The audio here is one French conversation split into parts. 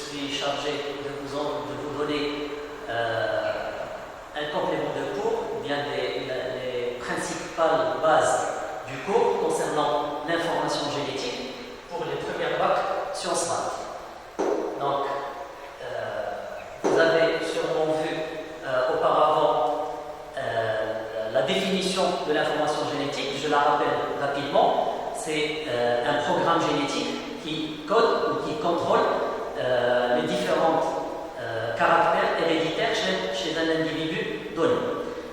suis chargé de vous donner un complément de cours, bien les principales bases du cours concernant l'information génétique pour les premières bacs sciences maths. Donc, vous avez sûrement vu auparavant la définition de l'information génétique. Je la rappelle rapidement. C'est un programme génétique qui code ou qui contrôle les différents caractères héréditaires chez un individu donné.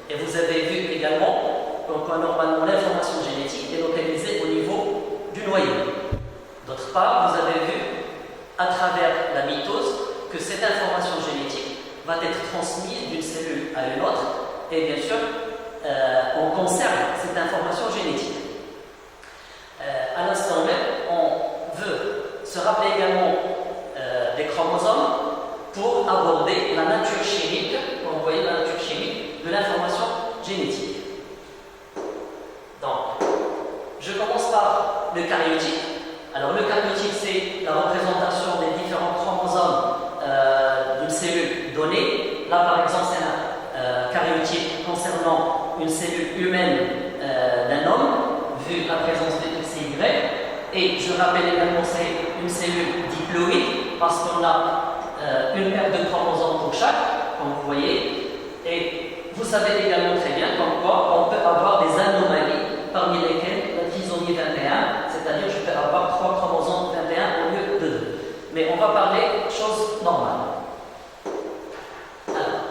Et vous avez vu également que normalement l'information génétique est localisée au niveau du noyau. D'autre part, vous avez vu à travers la mitose que cette information génétique va être transmise d'une cellule à une autre et bien sûr on conserve cette information génétique. À l'instant même, on veut se rappeler également des chromosomes pour aborder la nature chimique, vous voyez la nature chimique de l'information génétique. Donc, je commence par le karyotype. Alors, le karyotype, c'est la représentation des différents chromosomes d'une cellule donnée. Là, par exemple, c'est un karyotype concernant une cellule humaine d'un homme, vu la présence de XY. Et je rappelle également que c'est une cellule diploïde, parce qu'on a une paire de chromosomes pour chaque, comme vous voyez. Et vous savez également très bien comme quoi on peut avoir des anomalies, parmi lesquelles la trisomie 21, c'est-à-dire je peux avoir 3 chromosomes 21 au lieu de 2. Mais on va parler chose normale. Alors,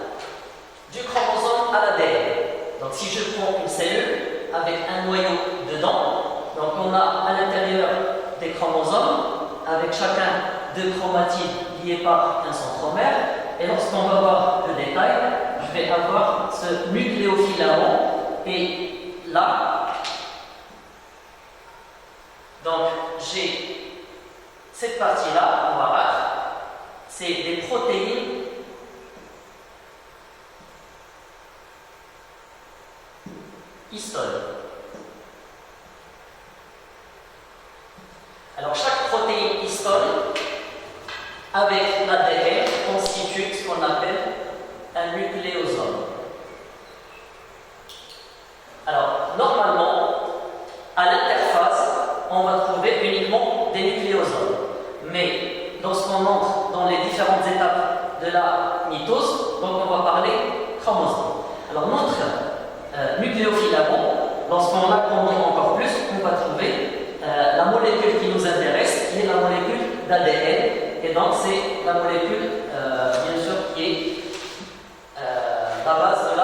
du chromosome à l'ADN. Donc si je prends une cellule avec un noyau dedans, donc on a à l'intérieur des chromosomes, avec chacun 2 chromatides liés par un centromère. Et lorsqu'on va voir le détail, je vais avoir ce nucléofilament. Et là, donc j'ai cette partie-là, on va voir, c'est des protéines histones. Alors chaque protéine histone avec l'ADN constitue ce qu'on appelle un nucléosome. Alors normalement, à l'interface, on va trouver uniquement des nucléosomes. Mais lorsqu'on entre dans les différentes étapes de la mitose, donc on va parler chromosome. Alors notre nucléofilament, lorsqu'on l'agrandit encore plus, on va trouver la molécule qui nous intéresse, qui est la molécule d'ADN, et donc c'est la molécule, bien sûr, qui est la base de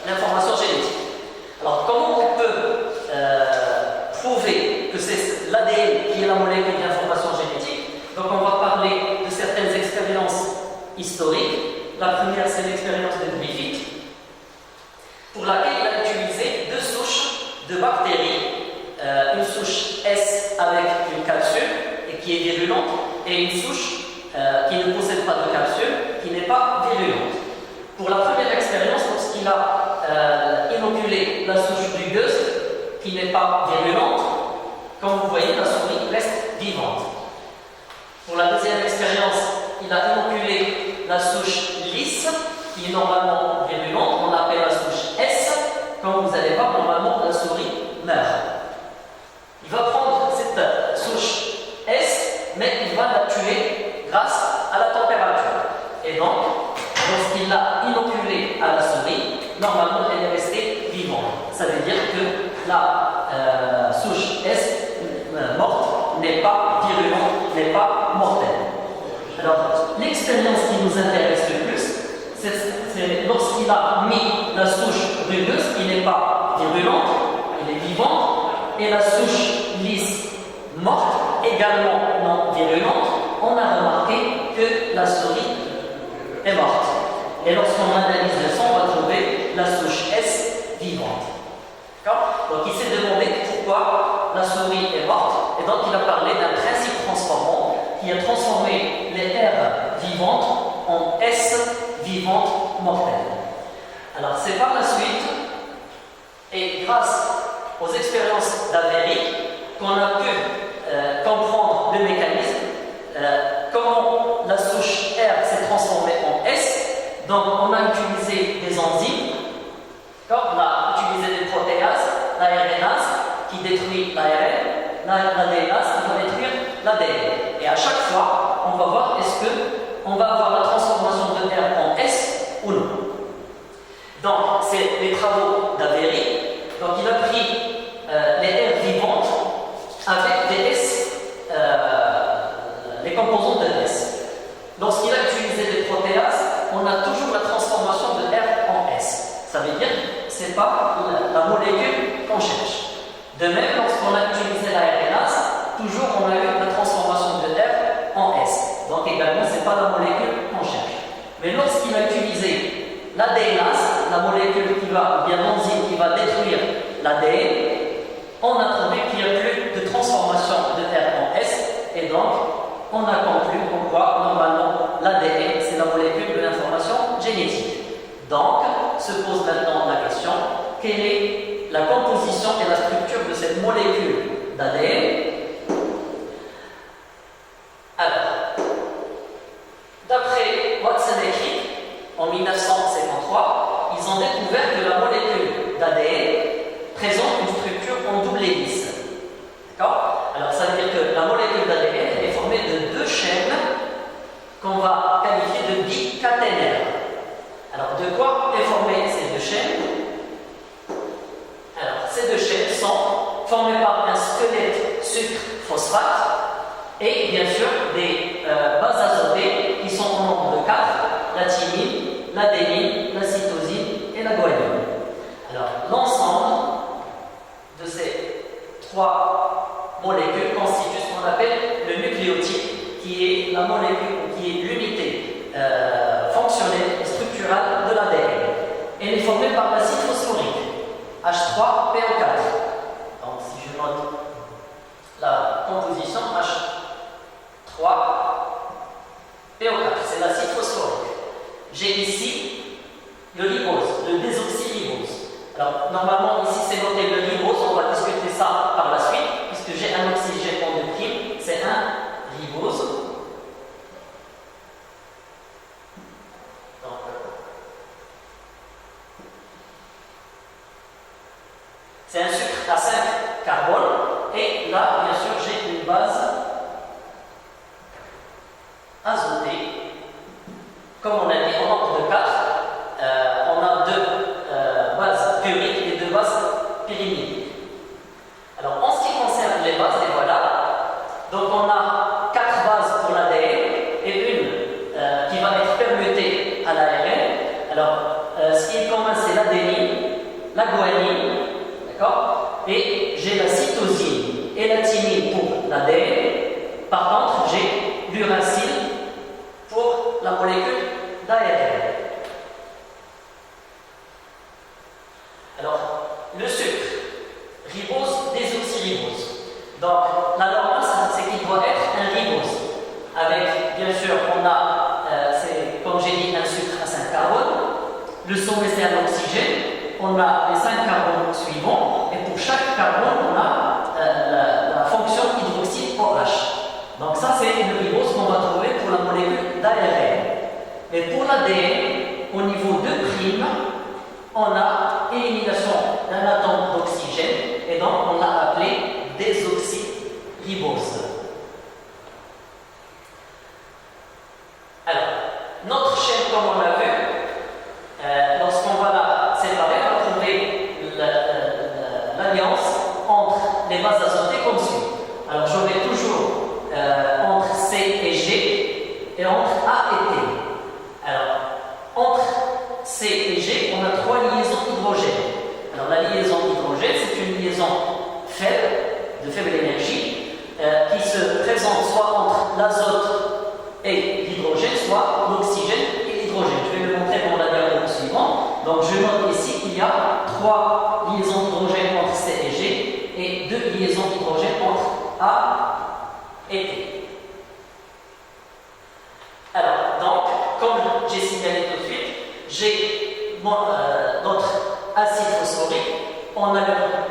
l'information génétique. Alors, comment on peut prouver que c'est l'ADN qui est la molécule d'information génétique? Donc, on va parler de certaines expériences historiques. La première, c'est l'expérience de Griffith, pour laquelle il a utilisé 2 souches de bactéries. Une souche S avec une capsule et qui est virulente, et une souche qui ne possède pas de capsule, qui n'est pas virulente. Pour la première expérience, lorsqu'il a inoculé la souche rugueuse, qui n'est pas virulente, comme vous voyez, la souris reste vivante. Pour la deuxième expérience, il a inoculé la souche lisse, qui est normalement virulente, on l'appelle la souche S. Comme vous allez voir, normalement, la souris meurt. Il va prendre cette souche S, mais il va la tuer grâce à la température. Et donc, lorsqu'il l'a inoculée à la souris, normalement elle est restée vivante. Ça veut dire que la souche S morte n'est pas virulente, n'est pas mortelle. Alors, l'expérience qui nous intéresse le plus, c'est lorsqu'il a mis la souche rugueuse, qui n'est pas virulente, elle est vivante, et la souche lisse morte, également non virulente, on a remarqué que la souris est morte. Et lorsqu'on analyse le sang, on va trouver la souche S vivante. Donc il s'est demandé pourquoi la souris est morte, et donc il a parlé d'un principe transformant qui a transformé les R vivantes en S vivantes mortelles. Alors c'est par la suite, et grâce aux expériences d'Avery, qu'on a pu comprendre le mécanisme, comme comment la souche R s'est transformée en S. Donc on a utilisé des enzymes, on a utilisé des protéases, l'ARNase qui détruit l'ARN, l'ADNase qui va détruire l'ADN. Et à chaque fois, on va voir est-ce qu'on va avoir la transformation de R en S ou non. Donc c'est les travaux d'Avery. Donc il a pris les R vivantes avec des S, les composants de S. Lorsqu'il a utilisé des protéases, on a toujours la transformation de R en S. Ça veut dire que ce n'est pas la molécule qu'on cherche. De même, lorsqu'on a utilisé la RNase, toujours on a eu la transformation de R en S. Donc également, ce n'est pas la molécule qu'on cherche. Mais lorsqu'il a utilisé l'ADNase, la molécule qui va, ou bien l'enzyme qui va détruire l'ADN, on a trouvé qu'il n'y a plus de transformation de R en S, et donc on a conclu qu'on voit normalement l'ADN, c'est la molécule de l'information génétique. Donc, se pose maintenant la question, quelle est la composition et la structure de cette molécule d'ADN? Alors, d'après Watson et Crick, en 1953, ils ont découvert que la molécule d'ADN présente une structure en double hélice. D'accord? Alors, ça veut dire que la molécule d'ADN est formée de deux chaînes qu'on va qualifier de bicaténaires. Alors, de quoi est formée ces deux chaînes? Alors, ces deux chaînes sont formées par un squelette sucre-phosphate et bien sûr des bases azotées qui sont au nombre de 4, la thymine, l'adénine, la cytosine et la guanine. Alors, l'ensemble de ces trois molécules constitue ce qu'on appelle le nucléotide, qui est la molécule, qui est l'unité fonctionnelle et structurale de l'ADN. Elle est formée par l'acide phosphorique, H3PO4. Donc, si je note la composition H3PO4, c'est l'acide phosphorique. J'ai ici le ribose, le désoxyribose. Alors, normalement, ici c'est noté le ribose, on va discuter ça par la suite, puisque j'ai un oxygène en deux primes, c'est un ribose. Donc, c'est un sucre à 5 carbone, et là, bien sûr, j'ai une base azotée. Comme on a dit, en nombre de 4, on a deux bases puriques et deux bases pyrimidiques. Alors, en ce qui concerne les bases, les voilà. Donc, on a 4 bases pour l'ADN et une qui va être permutée à l'ARN. Alors, ce qui est commun, c'est l'adénine, la guanine, d'accord? Et j'ai la cytosine et la thymine pour l'ADN. Par contre, j'ai l'uracile pour la molécule d'ARN. Alors, le sucre, ribose, désoxyribose. Donc, la normale, c'est qu'il doit être un ribose. Avec, bien sûr, on a, comme j'ai dit, un sucre à 5 carbones. Le sommet, c'est un oxygène. On a les 5 carbones suivants. Et pour chaque carbone, on a la fonction hydroxyde OH. Donc, ça, c'est une ribose qu'on va trouver pour la molécule d'ARN. Mais pour l'ADN, au niveau 2', on a élimination d'un atome d'oxygène et donc on l'a appelé désoxyribose. Alors, notre chaîne, comme on l'a vu, lorsqu'on va la séparer, on va trouver l'alliance entre les bases azotées comme suit. Alors, j'aurai toujours entre C et G et entre A et T. Alors, entre C et G, on a 3 liaisons hydrogènes. Alors, la liaison hydrogène, c'est une liaison faible, de faible énergie, qui se présente soit entre l'azote et l'hydrogène, soit l'oxygène et l'hydrogène. Je vais le montrer dans la diagramme suivante. Donc, je note ici qu'il y a 3 liaisons hydrogènes entre C et G et 2 liaisons hydrogènes entre A et T. Alors, donc, comme j'ai signalé tout de suite, j'ai notre acide phosphorique, on a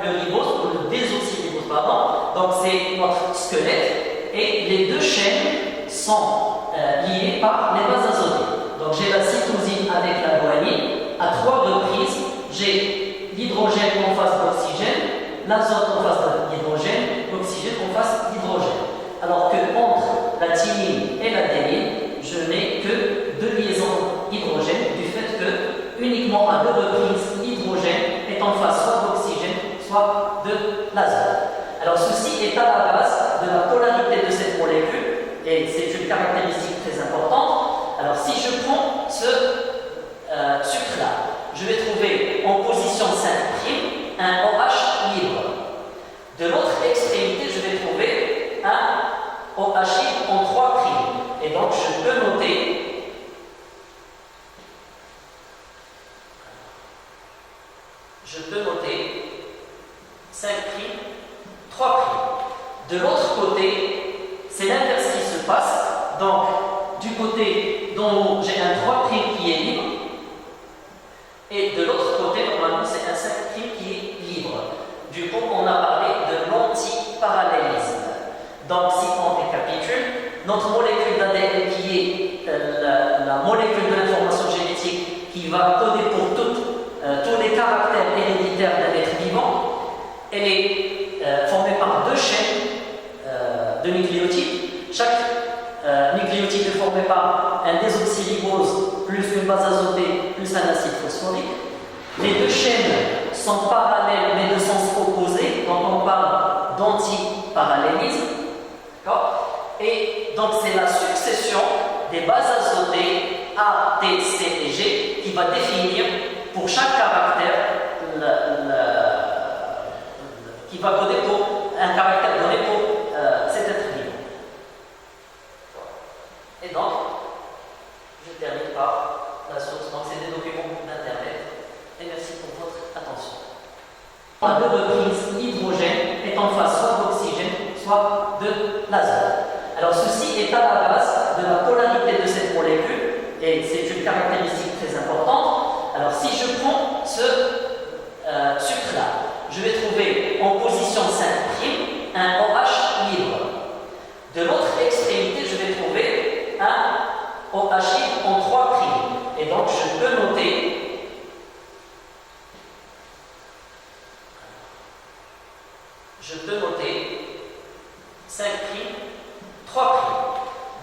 le ribose, ou le désoxyribose, pardon, donc c'est notre squelette, et les deux chaînes sont liés par les bases azotées. Donc j'ai la cytosine avec la guanine. À 3 reprises, j'ai l'hydrogène en face d'oxygène, l'azote en face d'hydrogène, l'oxygène en face d'hydrogène. Alors que entre la thymine et l'adénine, je n'ai que 2 liaisons hydrogène du fait que uniquement à 2 reprises, l'hydrogène est en face soit d'oxygène, soit de l'azote. Alors ceci est à la base de la polarité de cette molécule et c'est une caractéristique très importante. Alors si je prends ce sucre-là, je vais trouver en position 5' un OH libre. De l'autre extrémité, je vais trouver un OH libre en 3'. Et donc je peux noter je peux noter 5', 3'. De l'autre côté, c'est l'inverse qui se passe. Donc, du côté d'en haut, j'ai un 3' qui est libre. Et de l'autre côté, normalement, c'est un 5' qui est libre. Du coup, on a parlé de l'antiparallélisme. Donc, si on récapitule, notre molécule d'ADN qui est la molécule de l'information génétique qui va coder pour tous les caractères héréditaires d'un être vivant, elle est formée par 2 chaînes de nucléotides. Chaque nucléotide est formé par un désoxyribose plus une base azotée plus un acide phosphorique. Les 2 chaînes sont parallèles mais de sens opposé, donc on parle d'antiparallélisme. Et donc c'est la succession des bases azotées A, T, C et G qui va définir pour chaque caractère qui va coder pour un caractère donné pour cet être vivant. Et donc, je termine par la source. Donc c'est des documents d'internet. Et merci pour votre attention. À 2 reprises, l'hydrogène est en face soit d'oxygène, soit de l'azote. Alors ceci est à la base de la polarité de cette molécule et c'est une caractéristique très importante. Alors si je prends ce sucre-là, je vais trouver en position 5' un OH libre. De l'autre extrémité, je vais trouver un OH libre en 3'. Et donc je peux noter je peux noter 5', 3'.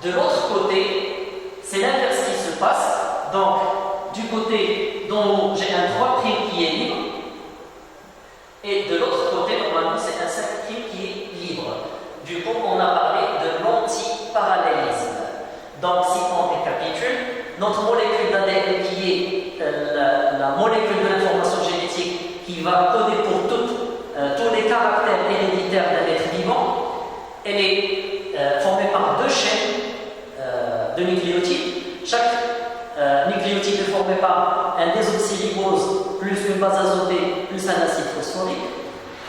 De l'autre côté, c'est l'inverse qui se passe. Donc, du côté d'en haut, j'ai un 3' qui est libre. Et de l'autre côté, normalement, c'est un 5' qui est libre. Du coup, on a parlé de l'antiparallélisme. Donc, si on récapitule, notre molécule d'ADN qui est la molécule de l'information génétique qui va coder pour tous les caractères héréditaires d'un être vivant, elle est formée par 2 chaînes de nucléotides. Chaque nucléotide est formé par un désoxyribose plus une base azotée plus un acide phosphorique.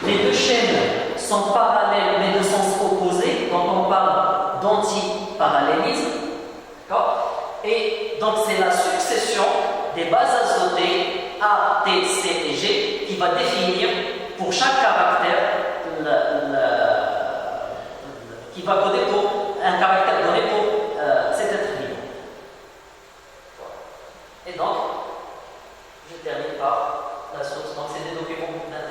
Les 2 chaînes sont parallèles mais de sens opposé, donc on parle d'antiparallélisme. Et donc c'est la succession des bases azotées A, T, C et G qui va définir pour chaque caractère qui va coder pour un caractère donné pour cet être vivant. Et donc, je termine par la source. Donc c'est des documents d'Internet.